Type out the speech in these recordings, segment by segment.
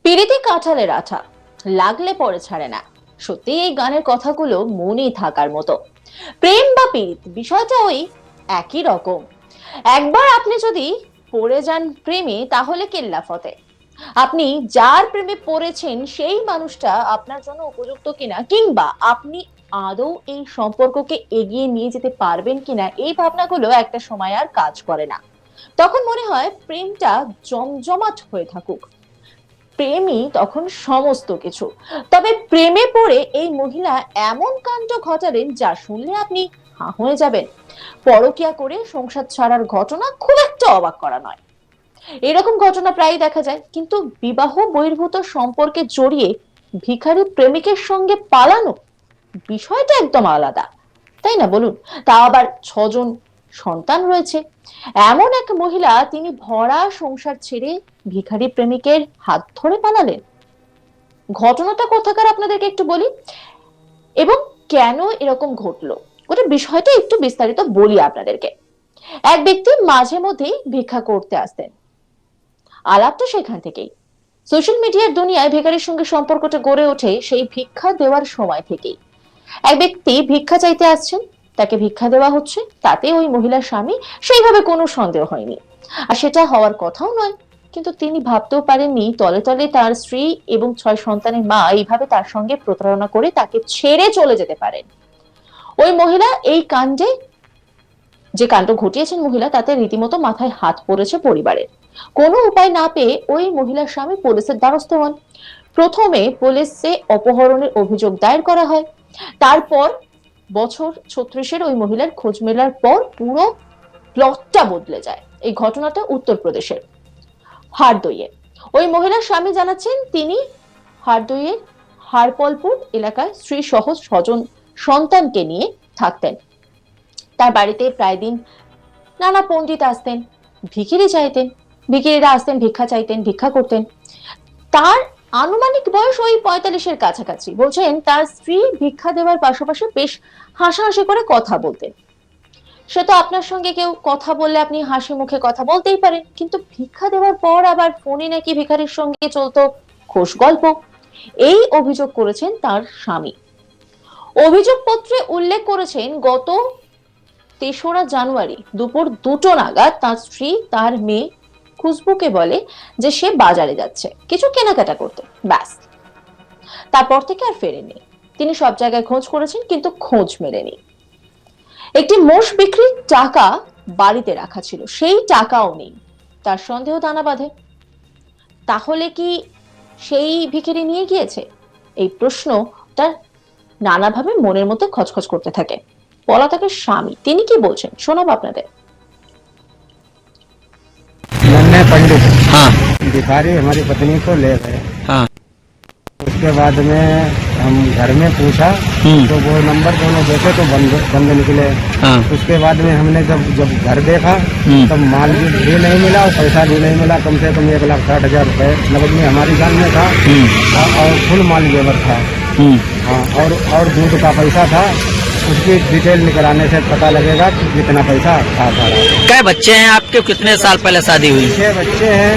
পিরিতি কাঁঠালের আঠা, লাগলে পরে ছাড়ে না। সত্যি এই গানের কথাগুলো মনে থাকার মতো। প্রেম বা পীড়িত বিষয়টা ওই একই রকম। একবার আপনি যদি পড়ে যান প্রেমে, তাহলে কেল্লা ফতে। আপনি যার প্রেমে পড়েছেন সেই মানুষটা আপনার জন্য উপযুক্ত কিনা, কিংবা আপনি আদৌ এই সম্পর্ককে এগিয়ে নিয়ে যেতে পারবেন কিনা, এই ভাবনাগুলো একটা সময় আর কাজ করে না। তখন মনে হয় প্রেমটা জমজমাট হয়ে থাকুক, প্রেমই তখন সমস্ত কিছু। তবে প্রেমে পড়ে এই মহিলা এমন কাণ্ড ঘটালেন যা শুনলে আপনি হাঁ হয়ে যাবেন। পরকিয়া করে সংসার ছাড়ার ঘটনা খুব একটা অবাক করা নয়। এরকম ঘটনা প্রায়ই দেখা যায়, কিন্তু বিবাহ বহির্ভূত সম্পর্কে জড়িয়ে ভিখারি প্রেমিকের সঙ্গে পালানো, বিষয়টা একদম আলাদা, তাই না বলুন? তা আবার 6 জন সন্তান রয়েছে। এমন এক মহিলা, তিনি ভরা সংসার ছেড়ে ভিখারি প্রেমিকের হাত ধরে পালালেন। ঘটনাটা কোথাকার আপনাদেরকে একটু বলি, এবং কেন এরকম ঘটলো ওটা বিষয়টা একটু বিস্তারিত বলি আপনাদেরকে। এক ব্যক্তি মাঝে মধ্যেই ভিক্ষা করতে আসতেন। আলাপটা সেখান থেকেই। সোশ্যাল মিডিয়ার দুনিয়ায় ভিখারির সঙ্গে সম্পর্কটা গড়ে ওঠে সেই ভিক্ষা দেওয়ার সময় থেকেই। এক ব্যক্তি ভিক্ষা চাইতে আসছেন, তাকে ভিক্ষা দেওয়া হচ্ছে, তাতে ওই মহিলার স্বামী সেইভাবে কোনো সন্দেহ হয়নি, আর সেটা হওয়ার কথাও নয়। কিন্তু তিনি ভাবতেও পারেননি তলে তলে তার স্ত্রী এবং 6 সন্তানের মা এইভাবে তার সঙ্গে প্রতারণা করে তাকে ছেড়ে চলে যেতে পারেন। ওই মহিলা এই কাণ্ডে, যে কাণ্ড ঘটিয়েছেন মহিলা, তাতে রীতিমতো মাথায় হাত পড়েছে পরিবারের। কোনো উপায় না পেয়ে ওই মহিলার স্বামী পুলিশের দ্বারস্থ হন। প্রথমে পুলিশে অপহরণের অভিযোগ দায়ের করা হয়। তারপর বছর 36-এর ওই মহিলার খোঁজ মেলার পর পুরো প্লটটা বদলে যায়। এই ঘটনাটা উত্তরপ্রদেশের হারদইয়ে। ওই মহিলার স্বামী জানাচ্ছেন তিনি হারদইয়ের হারপলপুর এলাকায় স্ত্রী সহ 6 জন সন্তানকে নিয়ে থাকতেন। তার বাড়িতে প্রায় দিন নানা পণ্ডিত আসতেন, ভিখিরি চাইতেন, ভিখিরিরা আসতেন ভিক্ষা চাইতেন, ভিক্ষা করতেন। তার আনুমানিক বয়স ওই 45-এর কাছাকাছি। বলছেন তার স্ত্রী ভিক্ষা দেওয়ার পাশাপাশি বেশ হাসাহাসি করে কথা বলতেন। সে তো আপনার সঙ্গে কেউ কথা বললে আপনি হাসি মুখে কথা বলতেই পারেন, কিন্তু ভিক্ষা দেওয়ার পর আবার ফোনে নাকি ভিখারির সঙ্গে চলতো খোশ গল্প। এই অভিযোগ করেছেন তার স্বামী। অভিযোগপত্রে উল্লেখ করেছেন গত 3রা জানুয়ারি দুপুর 2টো নাগাদ তার স্ত্রী তার মেয়ে খুশবুকে বলে যে সে বাজারে যাচ্ছে কিছু কেনাকাটা করতে, ব্যাস। তারপর থেকে আর ফেরেনি। তিনি সব জায়গায় খোঁজ করেছেন, কিন্তু খোঁজ মেলেনি। একটি মোষ বিক্রির টাকা বাড়িতে রাখা ছিল, সেই টাকাও নেই। তার সন্দেহ দানা বাঁধে, তাহলে কি সেই ভিখারি নিয়ে গিয়েছে? এই প্রশ্নটা নানাভাবে মনের মধ্যে খচখচ করতে থাকে। পলাতকের স্বামী তিনি কি বলছেন শোনাবো আপনাদের। नन्हे पंडित हाँ भिखारी हमारी पत्नी को ले गए। हाँ उसके बाद में हम घर में पूछा तो वो नंबर दोनों देखे तो बंद बंद निकले। हाँ उसके बाद में हमने जब जब घर देखा तब माल भी नहीं मिला और पैसा भी नहीं मिला। कम से कम 1,60,000 रुपए नकद में हमारी जान में था और फुल माल जेवर था। हाँ और दूध का पैसा था। उसकी डिटेल निकलाने से पता लगेगा कि कितना पैसा था सारा। क्या बच्चे हैं आपके? कितने साल पहले शादी हुई? 6 बच्चे हैं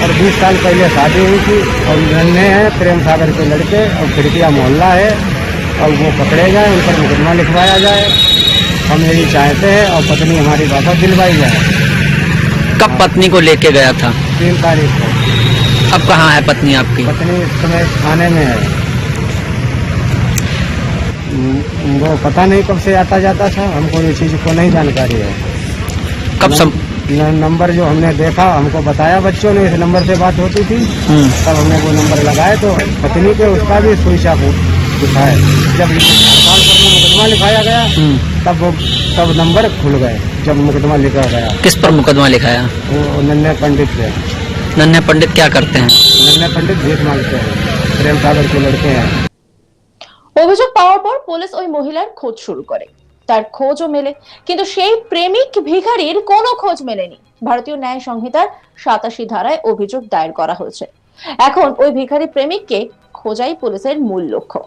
और 20 साल पहले शादी हुई थी। और नन्हे हैं प्रेम सागर के लड़के और खिड़किया मोहल्ला है और वो पकड़े जाए, उन पर मुकदमा लिखवाया जाए, हम यही चाहते हैं। और पत्नी हमारी वापस दिलवाई जाए। कब पत्नी को लेके गया था? 3 तारीख को। अब कहाँ है पत्नी आपकी? पत्नी इस समय थाने में है। वो पता नहीं कब से आता जाता था, हमको ये चीज़ को नहीं जानकारी है। कब नंबर जो हमने देखा हमको बताया बच्चों ने, इस नंबर से बात होती थी, तब हमने वो नंबर लगाए तो पत्नी के उसका भी स्विच ऑफ दिखाए। जब हड़ताल पर मुकदमा लिखाया गया तब नंबर खुल गए। जब मुकदमा लिखा गया। किस पर मुकदमा लिखाया? वो नन्हे पंडित थे। नन्हे पंडित क्या करते हैं? नन्हे पंडित भीख मांगते हैं, प्रेम सागर के लड़के हैं। অভিযোগ পাওয়ার পর পুলিশ ওই মহিলার খোঁজ শুরু করে। তার খোঁজও মেলে, কিন্তু সেই প্রেমিক ভিখারির কোনো খোঁজ মেলেনি। ভারতীয় ন্যায় সংহিতার 87 ধারায় অভিযোগ দায়ের করা হয়েছে। এখন ওই ভিখারি প্রেমিককে খোঁজাই পুলিশের মূল লক্ষ্য।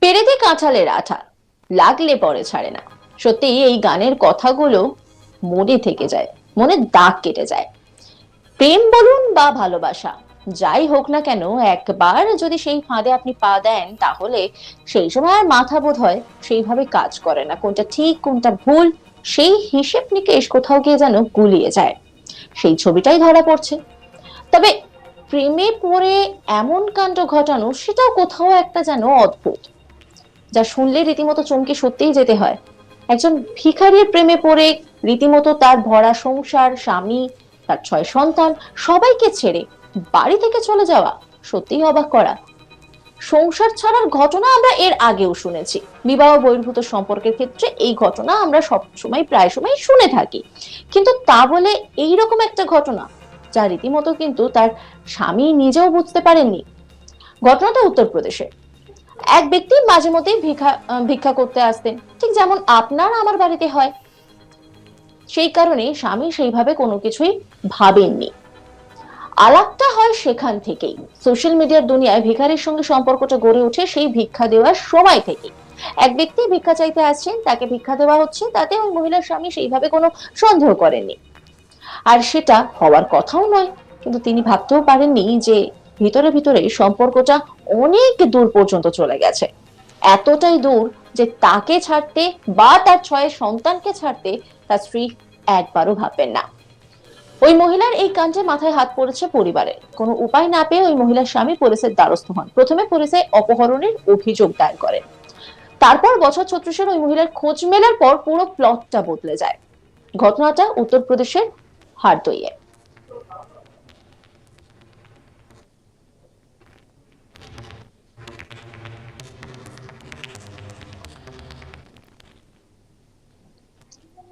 পেরেতে কাঁঠালের আঠা, লাগলে পরে ছাড়ে না। সত্যি এই গানের কথাগুলো মনে থেকে যায়, মনে দাগ কেটে যায়। প্রেম বলুন বা ভালোবাসা, যাই হোক না কেন, একবার যদি সেই ফাঁদে আপনি পা দেন, তাহলে সেই সময় আর মাথা বোধ হয় সেইভাবে কাজ করে না। কোনটা ঠিক কোনটা ভুল সেই হিসেব নিকেশ কোথাও গিয়ে যেন গুলিয়ে যায়। সেই ছবিটাই ধরা পড়ছে। তবে প্রেমে পড়ে এমন কাণ্ড ঘটানো, সেটাও কোথাও একটা যেন অদ্ভুত, যা শুনলে রীতিমতো চমকে সত্যিই যেতে হয়। একজন ভিখারির প্রেমে পড়ে রীতিমতো তার ভরা সংসার, স্বামী, তার 6 সন্তান সবাইকে ছেড়ে বাড়ি থেকে চলে যাওয়া সত্যিই অবাক করা। সংসার ছাড়ার ঘটনা আমরা এর আগেও শুনেছি। বিবাহ বহির্ভূত সম্পর্কের ক্ষেত্রে এই ঘটনা আমরা সবসময় প্রায় সময় শুনে থাকি, কিন্তু তা বলে এইরকম একটা ঘটনা, যা রীতিমতো কিন্তু তার স্বামী নিজেও বুঝতে পারেননি। ঘটনাটা উত্তরপ্রদেশে। এক ব্যক্তি মাঝে মধ্যে ভিক্ষা করতে আসতেন, ঠিক যেমন আপনার আমার বাড়িতে হয়। সেই কারণে স্বামী সেইভাবে কোনো কিছুই ভাবেননি। আলাপটা হয় সেখান থেকেই। সোশ্যাল মিডিয়ার দুনিয়ায় ভিখারির সঙ্গে সম্পর্কটা গড়ে ওঠে সেই ভিক্ষা দেওয়ার সময় থেকে। এক ব্যক্তি ভিক্ষা চাইতে আসছেন, তাকে ভিক্ষা দেওয়া হচ্ছে, তাতে ওই মহিলার স্বামী সেইভাবে কোনো সন্দেহ করেননি। আর সেটা হওয়ার কথাও নয়, কিন্তু তিনি ভাবতেও পারেননি যে ভিতরে ভিতরে সম্পর্কটা অনেক দূর পর্যন্ত চলে গেছে। এতটাই দূর যে তাকে ছাড়তে বা তার 6 সন্তানকে ছাড়তে তার স্ত্রী একবারও ভাববেন না। ওই মহিলার এই কাণ্ডে মাথায় হাত পড়েছে পরিবারের। কোনো উপায় না পেয়ে ওই মহিলার স্বামী পুলিশের দ্বারস্থ হন। প্রথমে পুলিশে অপহরণের অভিযোগ দায়ের করেন। তারপর বছর 36-এর ওই মহিলার খোঁজ মেলার পর পুরো প্লটটা বদলে যায়। ঘটনাটা উত্তরপ্রদেশের হারদইয়ে।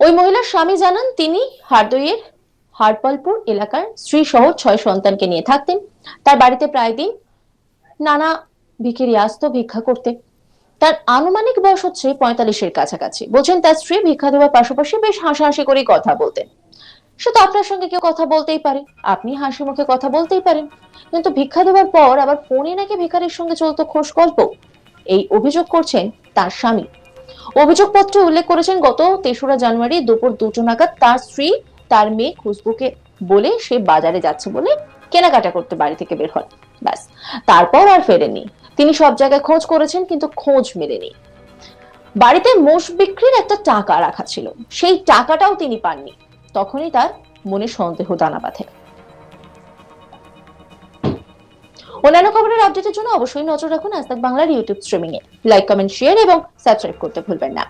ওই মহিলার স্বামী জানান, তিনি হারদইয়ের হারপালপুর এলাকার স্ত্রী সহ 6 সন্তানকে নিয়ে থাকতেন। তার বাড়িতে প্রায় দিন নানা ভিখারি আসতো ভিক্ষা করতে। তার আনুমানিক বয়স হচ্ছে 45-এর কাছাকাছি। বলছেন তার স্ত্রী ভিক্ষা দেওয়ার পাশাপাশি বেশ হাসাহাসি করে কথা বলতেন। সে তো আপনার সঙ্গে কেউ কথা বলতেই পারে, আপনি হাসি মুখে কথা বলতেই পারেন, কিন্তু ভিক্ষা দেওয়ার পর আবার ফোনে নাকি ভিখারির সঙ্গে চলতো খোশ গল্প। এই অভিযোগ করছেন তার স্বামী। অভিযোগপত্রে উল্লেখ করেছেন, গত 3রা জানুয়ারি দুপুর 2টো নাগাদ তার স্ত্রী তার মেয়ে খুশবুকে বলে সে বাজারে যাচ্ছে বলে কেনাকাটা করতে বাড়ি থেকে বের হন। ব্যাস, তারপর আর ফেরেননি। তিনি সব জায়গায় খোঁজ করেছেন, কিন্তু খোঁজ মেলেনি। বাড়িতে মোষ বিক্রির একটা টাকা রাখা ছিল, সেই টাকাটাও তিনি পাননি। তখনই তার মনে সন্দেহ দানা বাঁধে। অন্যান্য খবরের আপডেটের জন্য অবশ্যই নজর রাখুন আজ তাক বাংলার ইউটিউব স্ট্রিমিং এ। লাইক, কমেন্ট, শেয়ার এবং সাবস্ক্রাইব করতে ভুলবেন না।